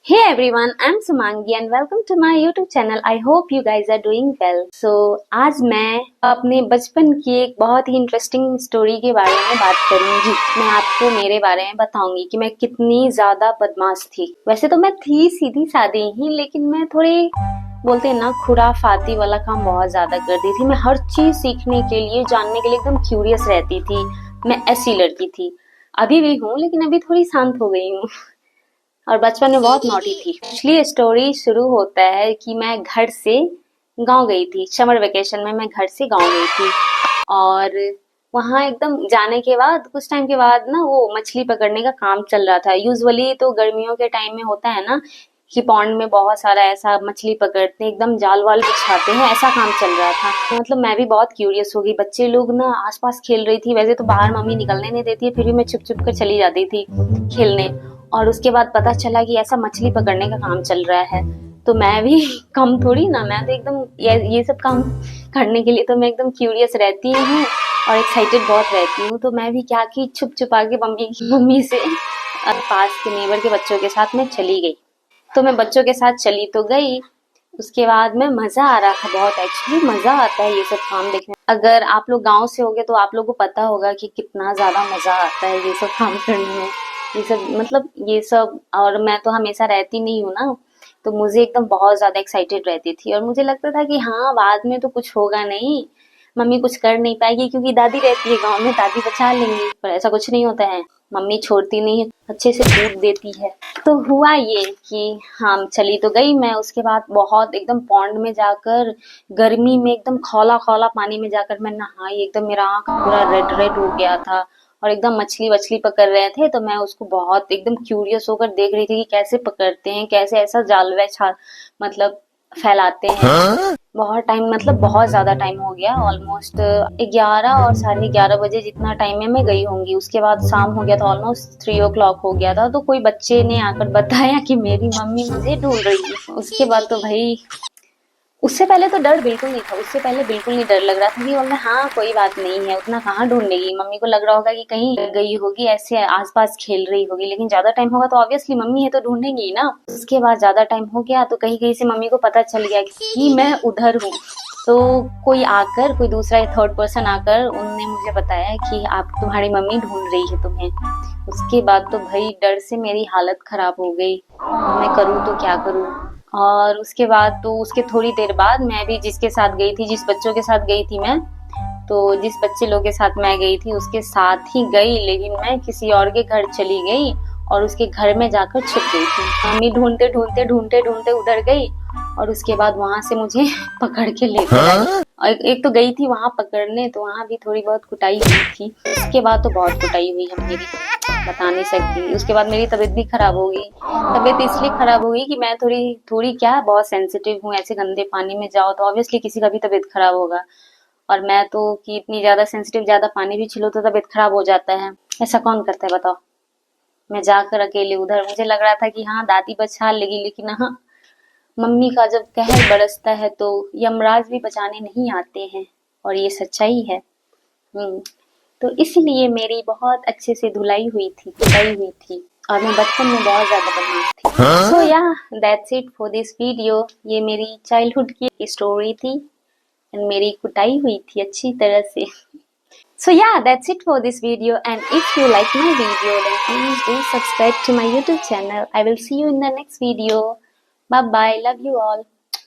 Hey everyone, I'm Sumangi and welcome to my YouTube channel. I hope you guys are doing well. So आज मैं अपने बचपन की एक बहुत ही इंटरेस्टिंग स्टोरी के बारे में बात करूंगी। मैं आपको मेरे बारे में बताऊंगी कि मैं कितनी ज्यादा बदमाश थी। वैसे तो मैं थी सीधी सादी ही, लेकिन मैं थोड़ी बोलते हैं ना खुराफाती वाला काम बहुत ज्यादा करती थी। मैं हर चीज सीखने के लिए, जानने के लिए एकदम क्यूरियस रहती थी। मैं ऐसी लड़की थी, अभी भी हूँ, लेकिन अभी थोड़ी शांत हो गई हूँ और बचपन में बहुत नॉटी थी। एक्चुअली स्टोरी शुरू होता है कि मैं घर से गांव गई थी। समर वेकेशन में मैं घर से गांव गई थी और वहां एकदम जाने के बाद कुछ टाइम के बाद ना वो मछली पकड़ने का काम चल रहा था। यूजुअली तो गर्मियों के टाइम में होता है ना कि पॉन्ड में बहुत सारा ऐसा मछली पकड़ते हैं, एकदम जाल वाल बिछाते हैं, ऐसा काम चल रहा था। मतलब मैं भी बहुत क्यूरियस हो गई। बच्चे लोग ना आसपास खेल रही थी। वैसे तो बाहर मम्मी निकलने नहीं देती है, फिर भी मैं छुप छुप कर चली जाती थी खेलने। और उसके बाद पता चला कि ऐसा मछली पकड़ने का काम चल रहा है, तो मैं भी कम थोड़ी ना, मैं तो एकदम ये सब काम करने के लिए तो मैं एकदम क्यूरियस रहती हूँ और एक्साइटेड बहुत रहती हूँ। तो मैं भी क्या की छुप छुपा के मम्मी से पास के नेबर के बच्चों के साथ मैं चली गई। तो मैं बच्चों के साथ चली तो गई। उसके बाद में मजा आ रहा था बहुत। एक्चुअली मजा आता है ये सब काम देखने। अगर आप लोग गांव से होगे तो आप लोगों को पता होगा कि कितना ज्यादा मजा आता है ये सब काम करने में। ये सब मतलब ये सब, और मैं तो हमेशा रहती नहीं हूँ ना, तो मुझे एकदम बहुत ज्यादा एक्साइटेड रहती थी और मुझे लगता था कि हाँ बाद में तो कुछ होगा नहीं, मम्मी कुछ कर नहीं पाएगी क्योंकि दादी रहती है गांव में, दादी बचा लेंगी। पर ऐसा कुछ नहीं होता है, मम्मी छोड़ती नहीं है, अच्छे से कूट देती है। तो हुआ ये कि हाँ चली तो गई मैं। उसके बाद बहुत एकदम पॉन्ड में जाकर गर्मी में एकदम खौला खौला पानी में जाकर मैं नहाई। एकदम मेरा आँख पूरा रेड रेड हो गया था और एकदम मछली वछली पकड़ रहे थे, तो मैं उसको बहुत एकदम क्यूरियस होकर देख रही थी कि कैसे पकड़ते हैं, कैसे ऐसा जाल मतलब फैलाते हैं। बहुत टाइम, मतलब बहुत ज्यादा टाइम हो गया, ऑलमोस्ट 11 और 11:30 बजे जितना टाइम में मैं गई होंगी। उसके बाद शाम हो गया था, ऑलमोस्ट 3 o'clock हो गया था। तो कोई बच्चे ने आकर बताया कि मेरी मम्मी मुझे ढूंढ रही है। उसके बाद तो भाई, उससे पहले तो डर बिल्कुल नहीं था। उससे पहले बिल्कुल नहीं डर लग रहा था कि बोलना हाँ कोई बात नहीं है, उतना कहाँ ढूंढेगी। मम्मी को लग रहा होगा कि कहीं गई होगी, ऐसे आसपास खेल रही होगी, लेकिन ज्यादा टाइम होगा तो ऑब्वियसली मम्मी है तो ढूंढेंगी ही ना। उसके बाद ज्यादा टाइम हो गया तो कहीं कहीं से मम्मी को पता चल गया कि मैं उधर हूँ। तो कोई दूसरा थर्ड पर्सन आकर उनने मुझे बताया कि आप, तुम्हारी मम्मी ढूंढ रही है तुम्हें। उसके बाद तो भाई डर से मेरी हालत खराब हो गई। मैं करूँ तो क्या करूँ। और उसके बाद तो उसके थोड़ी देर बाद मैं भी जिसके साथ गई थी, जिस बच्चों के साथ गई थी मैं, तो जिस बच्चे लोग के साथ मैं गई थी उसके साथ ही गई, लेकिन मैं किसी और के घर चली गई और उसके घर में जाकर छुप गई थी। मम्मी ढूंढते ढूंढते ढूंढते ढूंढते उधर गई और उसके बाद वहां से मुझे पकड़ के लेकर आई। और एक तो गई थी वहां पकड़ने, तो वहां भी थोड़ी बहुत कुटाई हुई थी। उसके बाद तो बहुत कुटाई हुई है मेरी, बता नहीं सकती। उसके बाद मेरी तबीयत भी खराब हो गई। तबीयत इसलिए खराब हो गई कि मैं थोड़ी थोड़ी क्या बहुत सेंसिटिव हूँ। ऐसे गंदे पानी में जाओ तो ऑब्वियसली किसी का भी तबीयत खराब होगा। और मैं तो कि इतनी ज्यादा सेंसिटिव, ज्यादा पानी भी छिलो तो तबीयत खराब हो जाता है। ऐसा कौन करता है बताओ। मैं जाकर अकेले उधर, मुझे लग रहा था कि हाँ दादी बचा लेगी, लेकिन हाँ, मम्मी का जब कहर बरसता है तो यमराज भी बचाने नहीं आते हैं, और ये सच्चाई है। तो इसलिए मेरी बहुत अच्छे से धुलाई हुई थी, कुटाई हुई थी, और मैं बचपन में बहुत ज्यादा बदमाश थी। सो या that's it for this video. ये मेरी चाइल्डहुड की स्टोरी थी एंड मेरी कुटाई हुई थी अच्छी तरह से। So yeah, that's it for this video, and if you like my video then please do subscribe to my YouTube channel. I will see you in the next video. Bye bye, love you all.